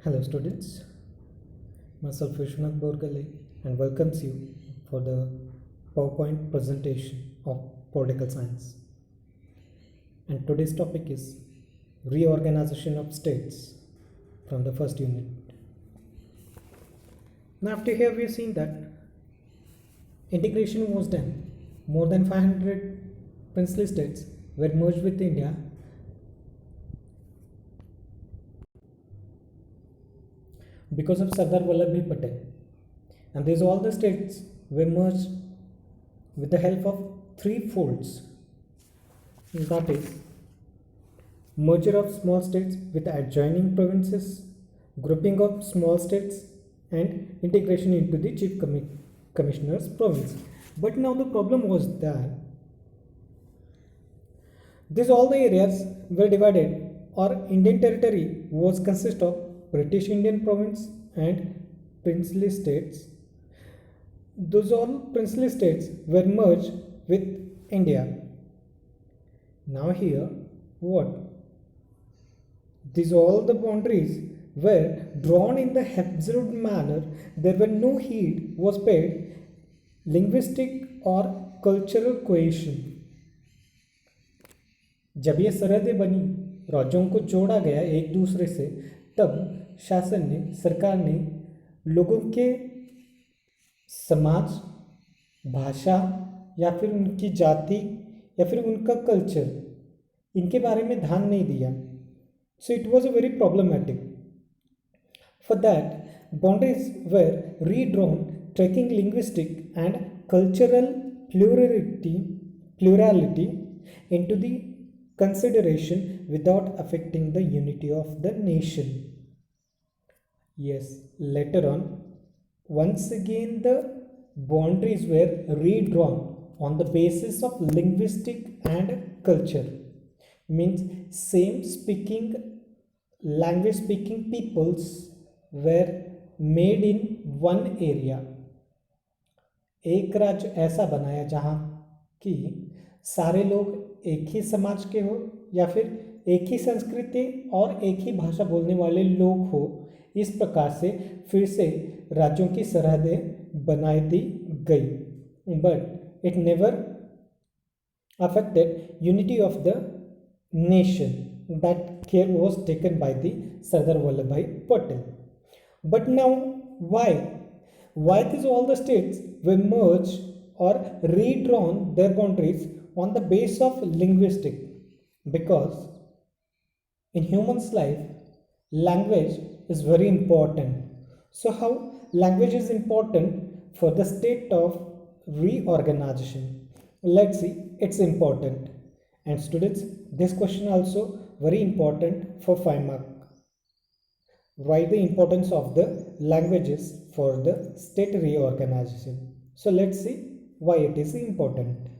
Hello students, myself Vishwanath Borgale and welcomes you for the PowerPoint presentation of political science. And today's topic is reorganization of states from the first unit. Now after here we have seen that integration was done. More than 500 princely states were merged with India because of Sardar Vallabhbhai Patel. And these all the states were merged with the help of three folds, that is merger of small states with adjoining provinces, grouping of small states, and integration into the chief commissioner's province. But now the problem was that these all the areas were divided, or Indian territory was consist of British Indian province and princely states. Those all princely states were merged with India. Now here what? These all the boundaries were drawn in the absolute manner. There were no heed was paid linguistic or cultural cohesion. जब ये सरहदें बनी, राज्यों को जोड़ा गया एक दूसरे से, तब शासन ने, सरकार ने लोगों के समाज, भाषा या फिर उनकी जाति या फिर उनका कल्चर, इनके बारे में ध्यान नहीं दिया. So it was a very problematic. For that, boundaries were redrawn, taking linguistic and cultural plurality into the consideration without affecting the unity of the nation. Yes, later on, once again the boundaries were redrawn on the basis of linguistic and culture. Means same language speaking peoples were made in one area. एक राज्य ऐसा बनाया जहाँ कि सारे लोग एक ही समाज के हो या फिर एक ही संस्कृति और एक ही भाषा बोलने वाले लोग हो. इस प्रकार से फिर से राज्यों की सरहदें बनाई दी गई. But it never affected unity of the nation. That care was taken by the Sardar Vallabhbhai Patel. But now why these all the states were merged or redrawn their boundaries on the base of linguistic? Because in human's life language is very important. So how language is important for the state of reorganization? Let's see, it's important. And students, this question also very important for 5 mark. Why the importance of the languages for the state reorganization? So let's see why it is important.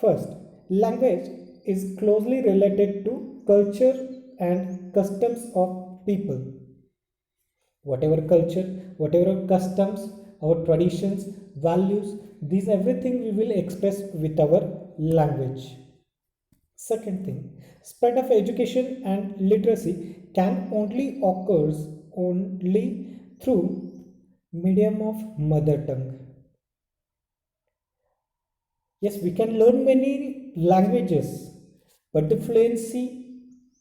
First, language is closely related to culture and customs of people. Whatever culture, whatever customs, our traditions, values, these everything we will express with our language. Second thing, spread of education and literacy can only occurs only through medium of mother tongue. Yes, we can learn many languages, but the fluency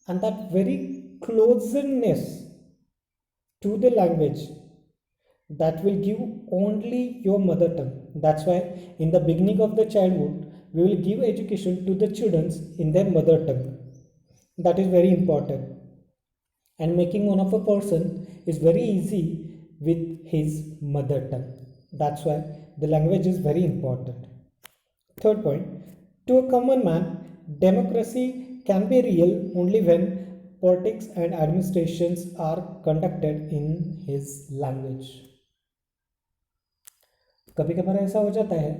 and that very closeness to the language, that will give only your mother tongue. That's why in the beginning of the childhood we will give education to the children in their mother tongue. That is very important. And making one of a person is very easy with his mother tongue. That's why the language is very important. Third point, to a common man, democracy can be real only when politics and administrations are conducted in his language. कभी कभार ऐसा हो जाता है,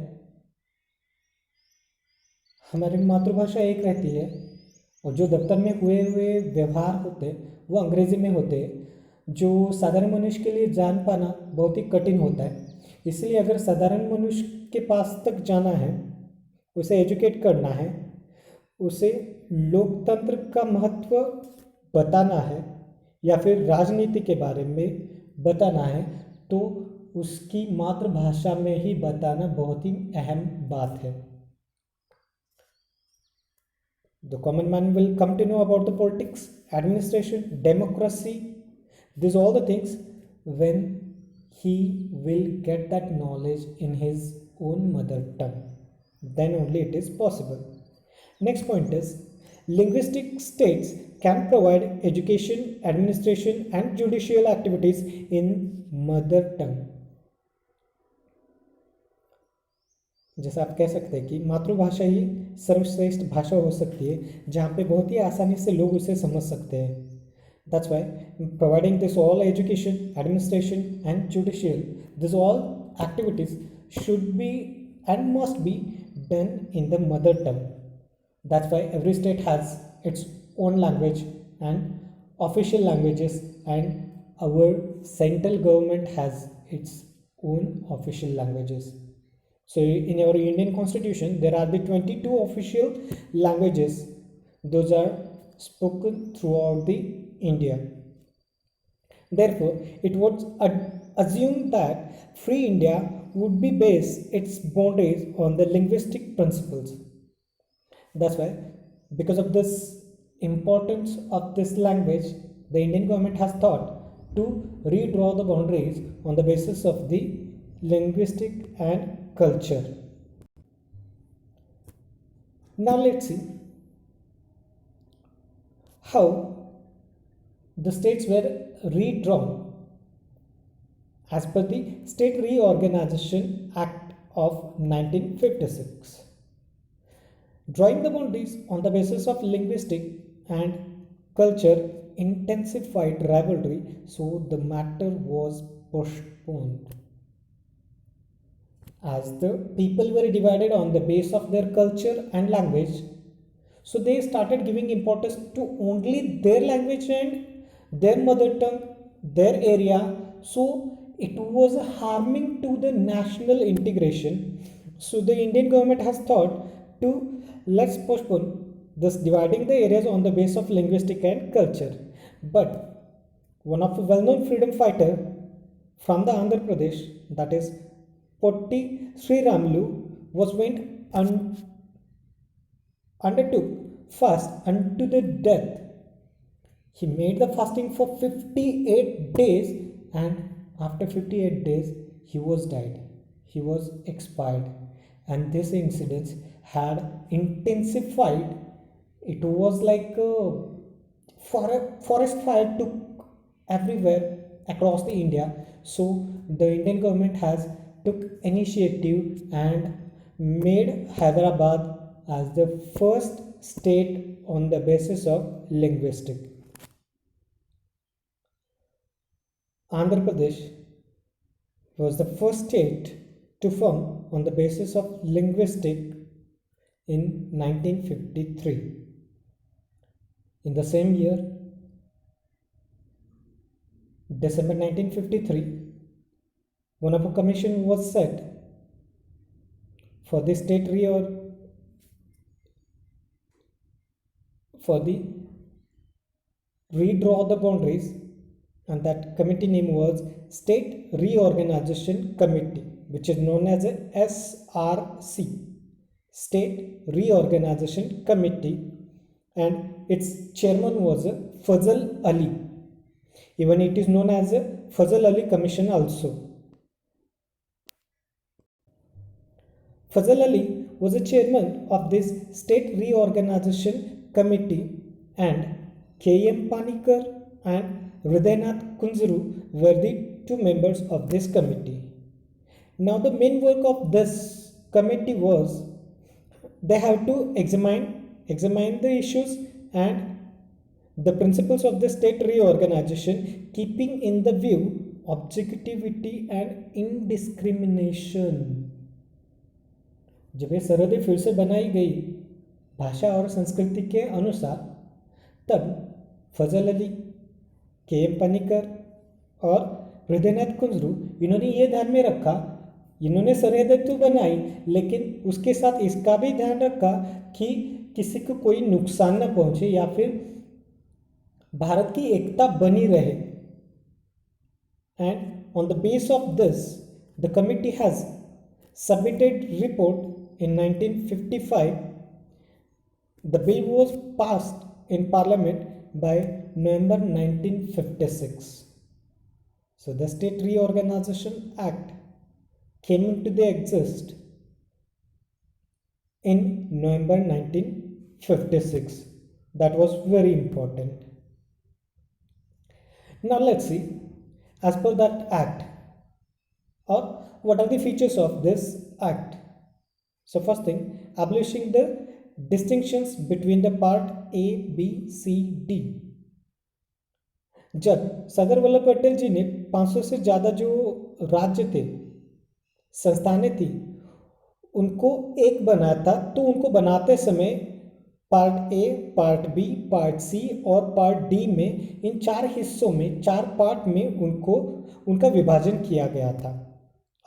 हमारी मातृभाषा एक रहती है और जो दफ्तर में हुए हुए व्यवहार होते वो अंग्रेजी में होते, जो साधारण मनुष्य के लिए जान पाना बहुत ही कठिन होता है. इसलिए अगर साधारण मनुष्य के पास तक जाना है, उसे एजुकेट करना है, उसे लोकतंत्र का महत्व बताना है या फिर राजनीति के बारे में बताना है तो उसकी मातृभाषा में ही बताना बहुत ही अहम बात है. The common man will come to know about the politics, administration, democracy, these all the things when he will get that knowledge in his own mother tongue. Then only it is possible. Next point is linguistic states can provide education, administration, and judicial activities in mother tongue. जैसा आप कह सकते हैं कि मातृभाषा ही सर्वश्रेष्ठ भाषा हो सकती है जहाँ पे बहुत ही आसानी से लोग उसे समझ सकते हैं. That's why providing this all education, administration and judicial, these all activities should be and must be done in the mother tongue. That's why every state has its own language and official languages, and our central government has its own official languages. So in our Indian constitution there are the 22 official languages. Those are spoken throughout the India. Therefore it was assumed that free India would be based its boundaries on the linguistic principles. That's why because of this importance of this language, the Indian government has thought to redraw the boundaries on the basis of the linguistic and culture. Now let's see how the states were redrawn as per the State Reorganization Act of 1956. Drawing the boundaries on the basis of linguistic and culture intensified rivalry, so the matter was postponed. As the people were divided on the base of their culture and language, so they started giving importance to only their language and their mother tongue, their area. So it was harming to the national integration. So the Indian government has thought to let's postpone this dividing the areas on the base of linguistic and culture. But one of the well-known freedom fighter from the Andhra Pradesh, that is Potti Sriramulu, was went undertook fast unto the death. He made the fasting for 58 days, and after 58 days he was died. He was expired, and this incident had intensified. It was like a forest fire took everywhere across the India. So the Indian government has took initiative and made Hyderabad as the first state on the basis of linguistic. Andhra Pradesh was the first state to form on the basis of linguistic in 1953. In the same year, December 1953, one of a commission was set for the state redraw the boundaries, and that committee name was State Reorganization Committee, which is known as a SRC, State Reorganization Committee, and its chairman was Fazal Ali. Even it is known as a Fazal Ali Commission also. Fazal Ali was a chairman of this State Reorganization Committee, and K.M. Panikkar and Hridaynath Kunzru were the two members of this committee. Now the main work of this committee was they have to examine the issues and the principles of the state reorganization, keeping in the view objectivity and indiscrimination. जब ये सरहदें फिर से बनाई गई भाषा और संस्कृति के अनुसार, तब फजल अली, के एम पनिकर और हृदयनाथ कुंजरू इन्होंने ये ध्यान में रखा, इन्होंने सरहदें तो बनाई लेकिन उसके साथ इसका भी ध्यान रखा कि किसी को कोई नुकसान न पहुंचे या फिर भारत की एकता बनी रहे, and on the base of this the committee has submitted report in 1955. The bill was passed in parliament by November 1956. So the State Reorganization Act came into the exist in November 1956. That was very important. Now let's see, as per that act, or what are the features of this act. So first thing, abolishing the distinctions between the part A, B, C, D. जब सरदार वल्लभ पटेल जी ने 500 से ज़्यादा जो राज्य थे, संस्थानें थी, उनको एक बनाया था, तो उनको बनाते समय part A, part B, part C और पार्ट डी में, इन 4 हिस्सों में, 4 पार्ट में उनको उनका विभाजन किया गया था.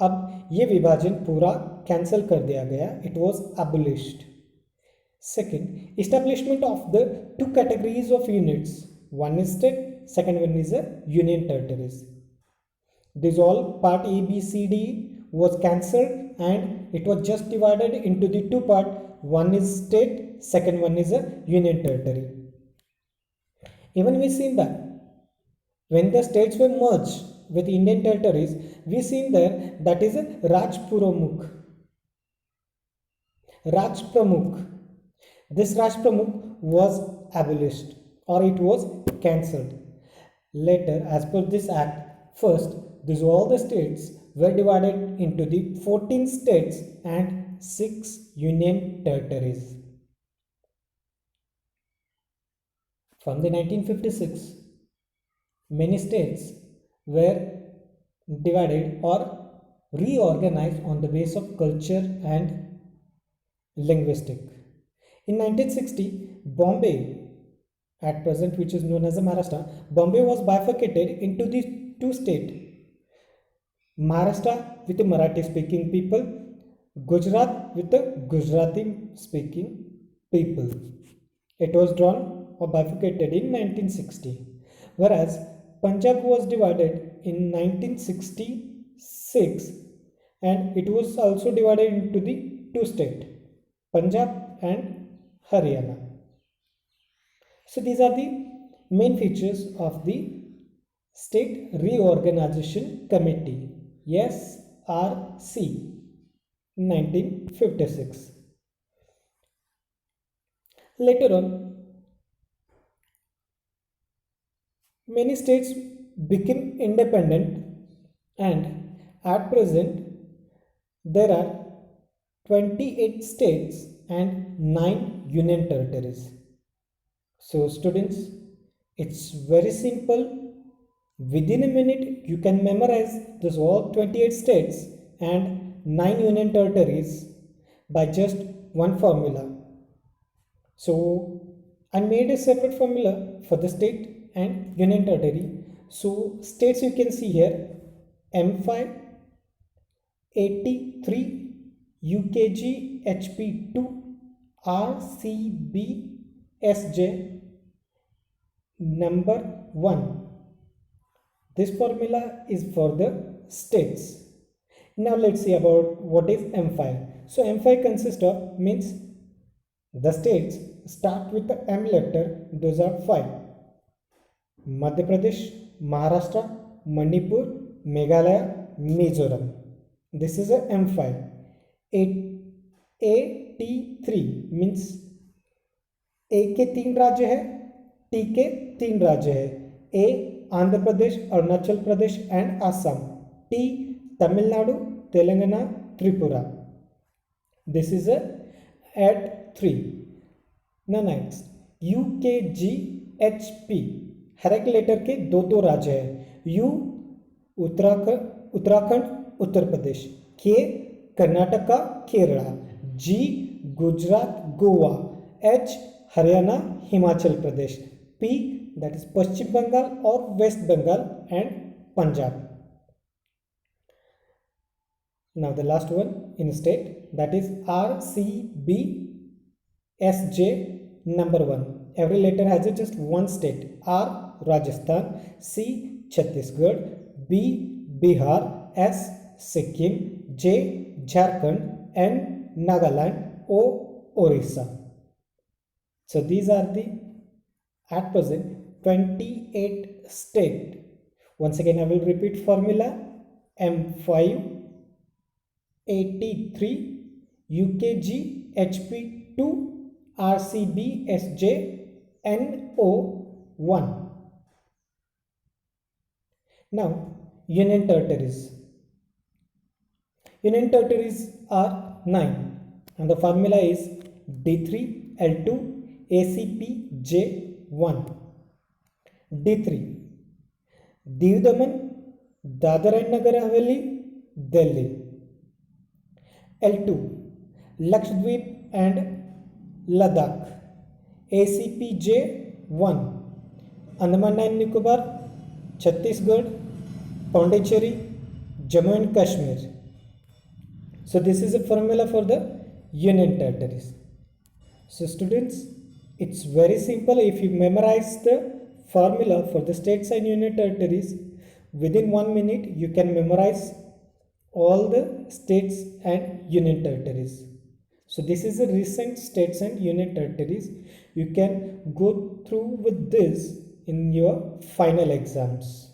अब ये विभाजन पूरा कैंसिल कर दिया गया. It was एबोलिश्ड. Second, establishment of the 2 categories of units. One is state, second one is a union territories. This all part A, B, C, D was cancelled and it was just divided into the 2 part. One is state, second one is a union territory. Even we seen that when the states were merged with Indian territories, we seen there that is a Raj Pramukh. Raj Pramukh. This Raj Pramukh was abolished or it was cancelled. Later, as per this act, first, these all the states were divided into the 14 states and 6 union territories. From the 1956, many states were divided or reorganized on the base of culture and linguistic. In 1960, Bombay, at present which is known as Maharashtra, Bombay was bifurcated into the 2 states. Maharashtra with the Marathi speaking people, Gujarat with the Gujarati speaking people. It was drawn or bifurcated in 1960. Whereas Punjab was divided in 1966 and it was also divided into the 2 states, Punjab and Haryana. So these are the main features of the State Reorganization Committee, SRC, 1956. Later on, many states became independent and at present there are 28 states and 9 union territories. So students, it's very simple. Within a minute, you can memorize this all 28 states and 9 union territories by just one formula. So I made a separate formula for the state and union territory. So states you can see here, M5, 83, UKG, HP2, RCB, SJ, number 1. This formula is for the states. Now let's see about what is M5. So M5 consists of, means the states start with the M letter, those are 5. Madhya Pradesh, Maharashtra, Manipur, Meghalaya, Mizoram. This is a M5. AT3 means A के 3 राज्य है, T के 3 राज्य है. A Andhra Pradesh, Arunachal Pradesh and Assam. T Tamil Nadu, Telangana, Tripura. This is at 3. ना next you के जी H P, हर एक letter के 2 राज्य है. You Uttarakhand Uttar Pradesh, K Karnataka Kerala, G Gujarat Goa, H Haryana Himachal Pradesh, P that is Pashchim Bengal or West Bengal and Punjab. Now the last one in state, that is RCBSJ number 1. Every letter has just one state. R. Rajasthan. C. Chhattisgarh. B. Bihar. S. Sikkim. J. Jharkhand. N. Nagaland. O. Orissa. So these are the at present 28 state. Once again I will repeat formula. M5 83 UKG HP2 RCB SJ NO1. Now Union Territories. Union Territories are 9 and the formula is D3 L2 ACP J1. D3 Div Daman, Dadar and Nagar Haveli, Delhi. L2 Lakshadweep and Ladakh. ACPJ1 Andaman and Nicobar, Chhattisgarh, Pondicherry, Jammu and Kashmir. So this is a formula for the Union Territories. So students, it's very simple. If you memorize the formula for the states and union territories, within 1 minute you can memorize all the states and union territories. So this is the recent states and union territories. You can go through with this in your final exams.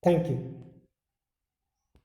Thank you.